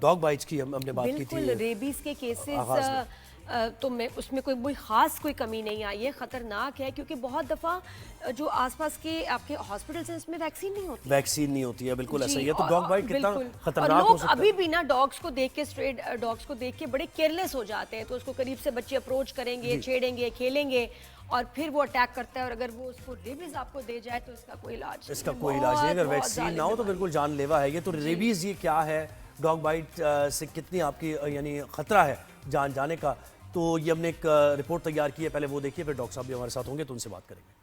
Dog bites کی ہم نے بات کی تھی بالکل ریبیز کے کیسز تو میں اس میں کوئی خاص کوئی کمی نہیں آئی ہے. خطرناک ہے کیونکہ بہت دفعہ جو آس پاس کے آپ کے ہاسپٹلس ہیں اس میں ویکسین نہیں ہوتی ہے. بالکل ایسا ہی ہے. تو ڈاگ بائٹ کتنا خطرناک ہو لوگ سکتا ہے. ابھی بھی نا ڈاگس کو دیکھ کے اسٹریٹ ڈاگس کو دیکھ کے بڑے کیئرلیس ہو جاتے ہیں. تو اس کو قریب سے بچے اپروچ کریں گے, چھیڑیں گے, کھیلیں گے اور پھر وہ اٹیک کرتا ہے. اور اگر وہ اس کو ریبیز آپ کو دے جائے تو اس کا کوئی علاج نہیں. اگر ویکسین نہ ہو تو بالکل جان لیوا ہے یہ. تو ریبیز یہ کیا ہے, ڈاگ بائٹ سے کتنی آپ کی یعنی خطرہ ہے جان جانے کا, تو یہ ہم نے ایک رپورٹ تیار کی ہے. پہلے وہ دیکھیے, پھر ڈاکٹر صاحب بھی ہمارے ساتھ ہوں گے تو ان سے بات کریں گے.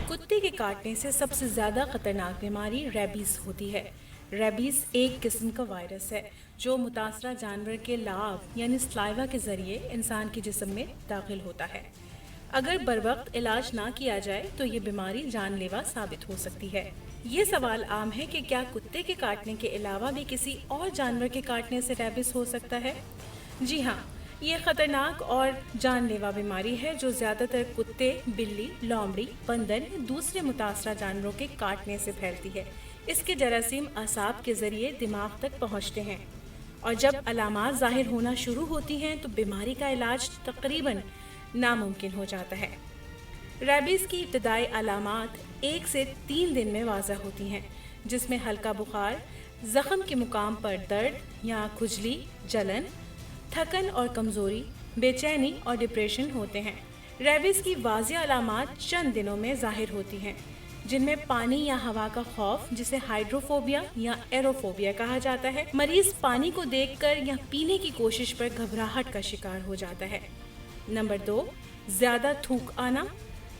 کتے کے کاٹنے سے سب سے زیادہ خطرناک بیماری ریبیز ہوتی ہے. ریبیز ایک قسم کا وائرس ہے جو متاثرہ جانور کے لعاب یعنی سلائیوا کے ذریعے انسان کے جسم میں داخل ہوتا ہے. اگر بروقت علاج نہ کیا جائے تو یہ بیماری جان لیوا ثابت ہو سکتی ہے. یہ سوال عام ہے کہ کیا کتے کے کاٹنے کے علاوہ بھی کسی اور جانور کے کاٹنے سے ریبیز ہو سکتا ہے؟ جی ہاں, یہ خطرناک اور جان لیوا بیماری ہے جو زیادہ تر کتے, بلی, لومڑی, بندر یا دوسرے متاثرہ جانوروں کے کاٹنے سے پھیلتی ہے. اس کے جراثیم اعصاب کے ذریعے دماغ تک پہنچتے ہیں اور جب علامات ظاہر ہونا شروع ہوتی ہیں تو بیماری کا علاج تقریباً ناممکن ہو جاتا ہے. ریبیز کی ابتدائی علامات 1 سے 3 دن میں واضح ہوتی ہیں, جس میں ہلکا بخار, زخم کے مقام پر درد یا کھجلی, جلن, تھکن اور کمزوری, بے چینی اور ڈپریشن ہوتے ہیں. ریبیز کی واضح علامات چند دنوں میں ظاہر ہوتی ہیں, جن میں پانی یا ہوا کا خوف جسے ہائیڈروفوبیا یا ایروفوبیا کہا جاتا ہے. مریض پانی کو دیکھ کر یا پینے کی کوشش پر گھبراہٹ کا شکار ہو جاتا ہے. نمبر 2, زیادہ تھوک آنا.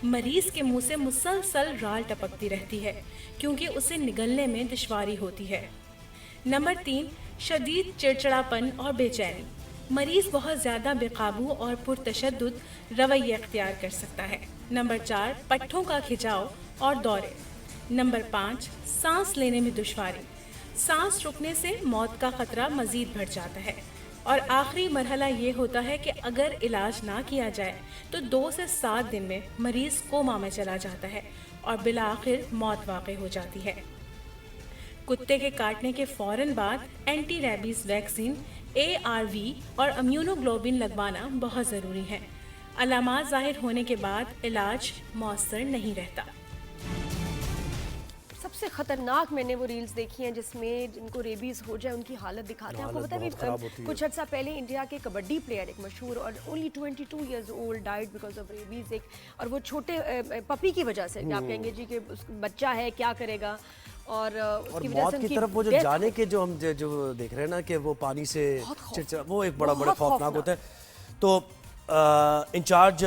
مریض کے منہ سے مسلسل رال ٹپکتی رہتی ہے کیونکہ اسے نگلنے میں دشواری ہوتی ہے. نمبر 3, شدید چڑچڑاپن اور بے چینی. مریض بہت زیادہ بے قابو اور پرتشدد رویہ اختیار کر سکتا ہے. نمبر 4, پٹھوں کا کھچاؤ اور دورے. نمبر 5, سانس لینے میں دشواری. سانس رکنے سے موت کا خطرہ مزید بڑھ جاتا ہے. اور آخری مرحلہ یہ ہوتا ہے کہ اگر علاج نہ کیا جائے تو 2 سے 7 دن میں مریض کوما میں چلا جاتا ہے اور بالآخر موت واقع ہو جاتی ہے. کتے کے کاٹنے کے فوراً بعد اینٹی ریبیز ویکسین ARV اور امیونوگلوبن لگوانا بہت ضروری ہے. علامات ظاہر ہونے کے بعد علاج مؤثر نہیں رہتا. سب سے خطرناک میں نے وہ ریلز دیکھی ہیں جس میں جن کو ریبیز ہو جائے ان کی حالت دکھاتے ہیں. آپ کو پتا ہے کچھ عرصہ پہلے انڈیا کے کبڈی پلیئر ایک مشہور اور only 22 years old died because of rabies, ایک اور وہ چھوٹے پپی کی وجہ سے, آپ کہیں گے جی کہ بچہ ہے کیا کرے گا, اور اس کی وجہ سے موت کی طرف وہ جو جانے کے جو ہم جو دیکھ رہے ہیں نا کہ وہ پانی سے وہ ایک بڑا خوفناک ہوتا ہے. تو انچارج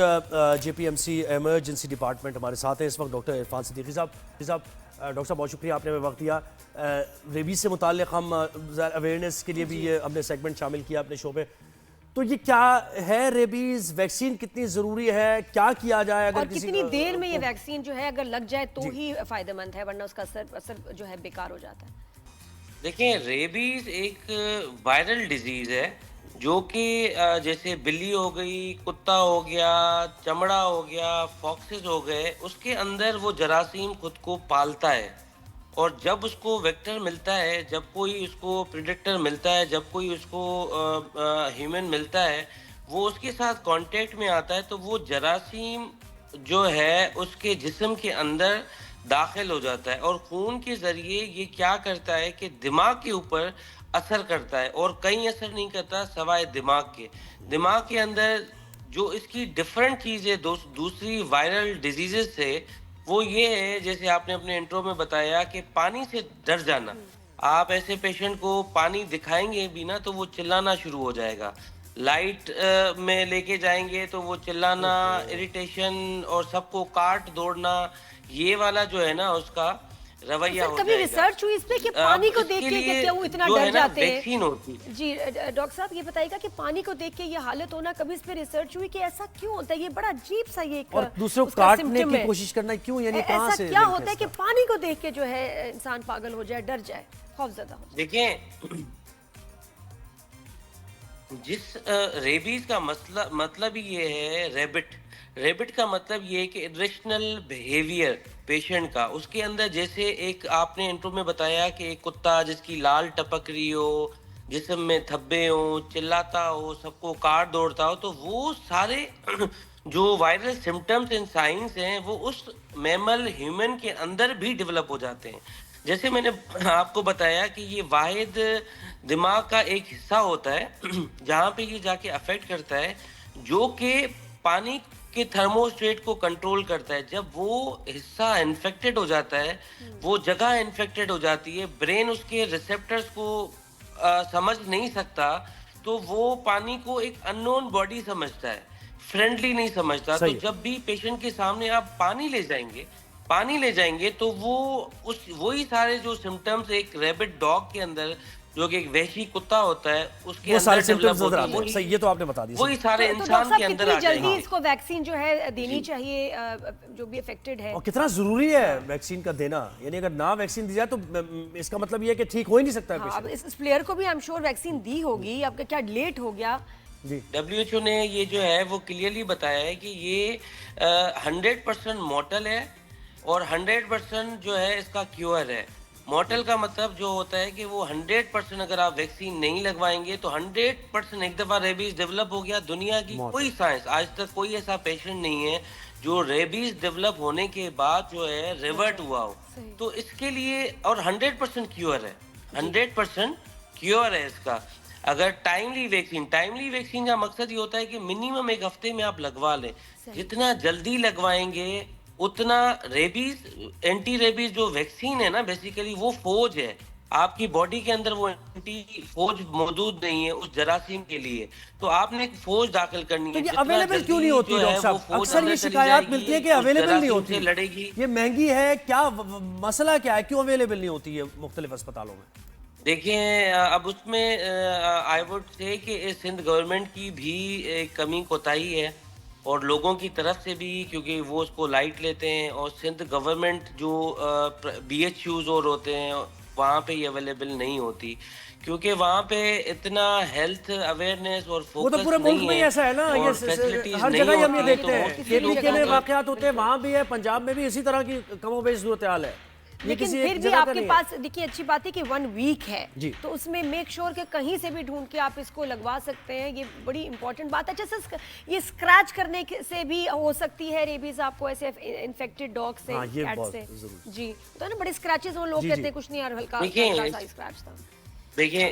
JPMC ایمرجنسی ڈپارٹمنٹ ہمارے ساتھ ہیں اس وقت ڈاکٹر عرفان صدیقی صاحب. ڈاکٹر صاحب بہت شکریہ آپ نے ہمیں وقت دیا. ریبیز سے متعلق ہم اویئرنیس کے لیے بھی یہ ہم نے سیگمنٹ شامل کیا اپنے شو پہ. تو یہ کیا ہے ریبیز, ویکسین کتنی ضروری ہے, کیا کیا جائے, اگر کتنی دیر میں یہ ویکسین جو ہے اگر لگ جائے تو ہی فائدہ مند ہے, ورنہ اس کا اثر جو ہے بیکار ہو جاتا ہے؟ دیکھیں, ریبیز ایک وائرل ڈیزیز ہے جو کہ جیسے بلی ہو گئی, کتا ہو گیا, چمڑا ہو گیا, فاکسز ہو گئے, اس کے اندر وہ جراثیم خود کو پالتا ہے. اور جب اس کو ویکٹر ملتا ہے, جب کوئی اس کو پریڈکٹر ملتا ہے, جب کوئی اس کو ہیومن ملتا ہے, وہ اس کے ساتھ کانٹیکٹ میں آتا ہے تو وہ جراثیم جو ہے اس کے جسم کے اندر داخل ہو جاتا ہے اور خون کے ذریعے یہ کیا کرتا ہے کہ دماغ کے اوپر اثر کرتا ہے. اور کہیں اثر نہیں کرتا سوائے دماغ کے. دماغ کے اندر جو اس کی ڈفرینٹ چیز ہے دوسری وائرل ڈیزیزز سے, وہ یہ ہے جیسے آپ نے اپنے انٹرو میں بتایا کہ پانی سے ڈر جانا. آپ ایسے پیشنٹ کو پانی دکھائیں گے بھی نا تو وہ چلانا شروع ہو جائے گا. لائٹ میں لے کے جائیں گے تو وہ چلانا, اریٹیشن اور سب کو کاٹ دوڑنا, یہ والا جو ہے نا اس کا رویہ ہو کبھی جائے گا. ریسرچ ہوئی اس پہ کہ پانی کو دیکھ کے کیا وہ اتنا ڈر جاتے ہیں؟ ویکسین ہوتی. جی ڈاکٹر صاحب یہ بتائیے گا کہ پانی کو دیکھ کے یہ حالت ہونا, کبھی اس پہ ریسرچ ہوئی کہ ایسا کیوں ہوتا ہے؟ یہ بڑا عجیب سا یہ اور دوسروں کو کاٹنے کی کوشش کرنا کیوں, یعنی کہاں سے ایسا کیا ہوتا ہے کہ پانی کو دیکھ کے جو ہے انسان پاگل ہو جائے, ڈر جائے, خوفزدہ ہو جائے؟ دیکھیں, جس ریبیز کا مطلب ہی یہ ہے ریبٹ. ریبٹ کا مطلب یہ ہے کہ irrational behavior پیشنٹ کا، اس کے اندر جیسے ایک آپ نے انٹرو میں بتایا کہ ایک کتا جس کی لال ٹپک رہی ہو، جسم میں دھبے ہوں، چلاتا ہو، سب کو کاٹ دوڑتا ہو، تو وہ سارے جو وائرل سمٹمز اینڈ سائنس ہیں وہ اس میمل ہیومن کے اندر بھی ڈیولپ ہو جاتے ہیں. جیسے میں نے آپ کو بتایا کہ یہ واحد دماغ کا ایک حصہ ہوتا ہے جہاں پہ یہ جا کے افیکٹ کرتا ہے، جو کہ پانی کے تھرموسٹیٹ کو کنٹرول کرتا ہے. جب وہ حصہ انفیکٹڈ ہو جاتا ہے، وہ جگہ انفیکٹڈ ہو جاتی ہے، برین اس کے ریسپٹرز کو سمجھ نہیں سکتا، تو وہ پانی کو ایک ان نون باڈی سمجھتا ہے، فرینڈلی نہیں سمجھتا. تو جب بھی پیشنٹ کے سامنے آپ پانی لے جائیں گے تو وہ وہی سارے جو سمٹمز ایک ریبٹ ڈاگ کے اندر جو کہ ایک وحشی کتا ہوتا ہے اس کے وہ سارے اندر سمپٹمز ڈیولپ نظر ہوتے آتے ہیں. صحیح، یہ تو آپ نے بتا دیا. وہی سارے تو انسان ڈاکٹر کے صاحب اندر کتنی آ جائیں جلدی گے. اس کو ویکسین جو ہے دینی چاہیے جو بھی افیکٹڈ ہے؟ اور کتنا ضروری ہے ویکسین کا دینا؟ یعنی اگر نہ ویکسین دی جائے تو اس کا مطلب یہ ہے کہ ٹھیک ہو ہی نہیں سکتا ہے اب پیشنٹ. اس پلیئر کو بھی I'm sure ویکسین دی ہوگی، اب کیا لیٹ ہو گیا؟ جی، WHO نے یہ جو ہے وہ کلیئرلی بتایا ہے کہ یہ 100% مورٹل ہے اور 100% جو ہے اس کا کیور ہے. مورٹل کا مطلب جو ہوتا ہے کہ وہ 100% اگر آپ ویکسین نہیں لگوائیں گے تو 100% ایک دفعہ ریبیز ڈیولپ ہو گیا. دنیا کی کوئی سائنس آج تک کوئی ایسا پیشنٹ نہیں ہے جو ریبیز ڈیولپ ہونے کے بعد جو ہے ریورٹ ہوا ہو. تو اس کے لیے اور 100% کیور ہے، 100% کیور ہے اس کا. اگر ٹائملی ویکسین کا مقصد یہ ہوتا ہے کہ منیمم ایک ہفتے میں آپ لگوا لیں. جتنا جلدی لگوائیں گے اتنا ریبیز، اینٹی ریبیز جو ویکسین ہے نا بیسیکلی وہ فوج ہے. آپ کی باڈی کے اندر وہ اینٹی فوج موجود نہیں ہے اس جراثیم کے لیے، تو آپ نے ایک فوج داخل کرنی ہے. تو یہ اویلیبل کیوں نہیں ہوتی ڈاکٹر صاحب؟ اکثر یہ شکایات ملتی ہے کہ اویلیبل نہیں ہوتی، لڑے گی. یہ مہنگی ہے، کیا مسئلہ کیا ہے، کیوں اویلیبل نہیں ہوتی ہے مختلف اسپتالوں میں؟ دیکھیں اب اس میں آئی وڈ سے کہ سندھ گورنمنٹ کی بھی ایک کمی کوتاہی ہے اور لوگوں کی طرف سے بھی، کیونکہ وہ اس کو لائٹ لیتے ہیں. اور سندھ گورنمنٹ جو BHUs اور ہوتے ہیں وہاں پہ یہ اویلیبل نہیں ہوتی کیونکہ وہاں پہ اتنا ہیلتھ اویئرنیس اور وہ تو فوکس پورے ملک میں ہی ایسا ہے نا، یہ ہر جگہ ہی ہم یہ دیکھتے ہیں. KPK میں واقعات ہوتے ہیں، وہاں بھی ہے، پنجاب میں بھی اسی طرح کی کم و بیش صورتحال ہے. لیکن پھر بھی آپ کے پاس دیکھیے اچھی بات ہے کہ 1 ویک ہے تو اس میں میک شور کہ کہیں سے بھی ڈھونڈ کے آپ اس کو لگوا سکتے ہیں، یہ بڑی امپورٹنٹ بات ہے. اچھا سر، یہ اسکریچ کرنے سے بھی ہو سکتی ہے ریبیز آپ کو ایسے انفیکٹڈ ڈاگ سے، کیٹ سے؟ جی تو ہے نا، بڑے اسکریچز وہ لوگ کہتے ہیں کچھ نہیں یار، ہلکا سا اسکریچ تھا. دیکھیں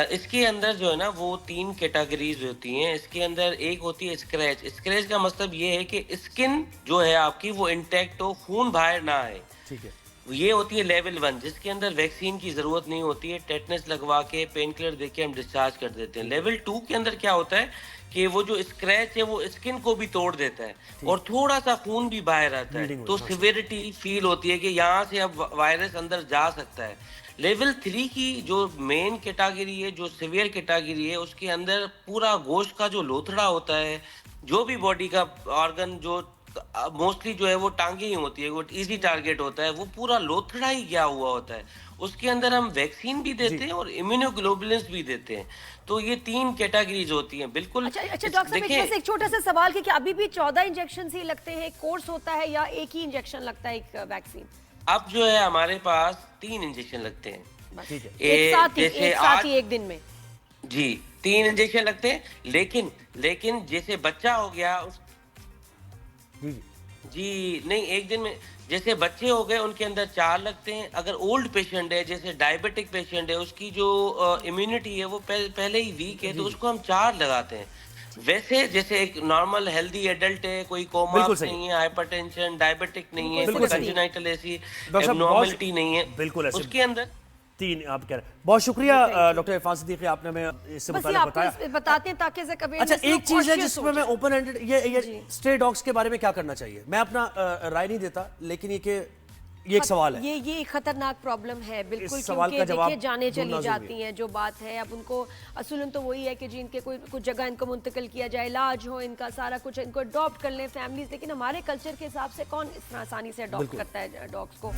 اس کے اندر جو ہے نا وہ 3 کیٹیگریز ہوتی ہیں. اس کے اندر ایک ہوتی ہے اسکریچ. اسکریچ کا مطلب یہ ہے کہ اسکن جو ہے آپ کی وہ انٹیکٹ ہو، خون باہر نہ آئے. ٹھیک ہے. یہ ہوتی ہے لیول 1 جس کے اندر ویکسین کی ضرورت نہیں ہوتی ہے، ٹیٹنس لگوا کے پین کلر دے کے ہم ڈسچارج کر دیتے ہیں. لیول 2 کے اندر کیا ہوتا ہے کہ وہ جو اسکریچ ہے وہ اسکن کو بھی توڑ دیتا ہے اور تھوڑا سا خون بھی باہر آتا ہے، تو سیویرٹی فیل ہوتی ہے کہ یہاں سے اب وائرس اندر جا سکتا ہے. لیول 3 کی جو مین کیٹیگری ہے، جو سیویئر کیٹیگری ہے، اس کے اندر پورا گوشت کا جو لوتھڑا ہوتا ہے، جو بھی باڈی کا آرگن جو موسٹلی جو ہے وہ ٹانگیں ہی ہوتی ہے، وہ ایزی ٹارگیٹ ہوتا ہے، وہ پورا لوتھڑا ہی گیا ہوا ہوتا ہے. اس کے اندر ہم ویکسین بھی دیتے ہیں اور امیونوگلوبولنس بھی دیتے ہیں. تو یہ 3 کیٹیگریز ہوتی ہیں. بالکل. اچھا ڈاکٹر صاحب ایک چھوٹا سا سوال کہ ابھی بھی 14 انجیکشن ہی لگتے ہیں، کورس ہوتا ہے یا ایک ہی انجیکشن لگتا ہے ایک ویکسین؟ اب جو ہے ہمارے پاس 3 انجیکشن لگتے ہیں ایک ساتھ ہی ایک دن میں. جی 3 انجیکشن لگتے ہیں، لیکن جیسے بچہ ہو گیا جی نہیں ایک دن میں، جیسے بچے ہو گئے ان کے اندر 4 لگتے ہیں. اگر اولڈ پیشنٹ ہے جیسے ڈائبٹک پیشنٹ ہے، اس کی جو امیونٹی ہے وہ پہلے ہی ویک ہے، تو اس کو ہم 4 لگاتے ہیں. ویسے جیسے ایک نارمل ہیلدی ایڈلٹ ہے، کوئی کوما نہیں ہے، ہائپر ٹینشن، ڈائبٹک نہیں ہے، کنجنائٹل ایسی ایبنارملٹی نہیں ہے، بالکل اس کے اندر 3 آپ کہہ رہے ہیں. بہت شکریہ ڈاکٹر عرفان صدیقی، آپ نے ہمیں اس سے متعلق بتایا. بتاتے ہیں تاکہ اچھا ایک چیز ہے جس میں اوپن ہینڈڈ، یہ اسٹرے ڈاگس کے بارے میں کیا کرنا چاہیے؟ میں اپنا رائے نہیں دیتا، لیکن یہ ایک سوال ہے، یہ ایک خطرناک پرابلم ہے بالکل، کیونکہ دیکھیے جانے چلی جاتی ہیں جو بات ہے. اب ان کو اصولاً تو وہی ہے کہ جی ان کے کچھ جگہ ان کو منتقل کیا جائے، علاج ہو ان کا سارا کچھ، ان کو اڈاپٹ کر لیں فیملیز، لیکن ہمارے کلچر کے حساب سے کون اس طرح آسانی سے اڈاپٹ کرتا ہے ڈاگس کو؟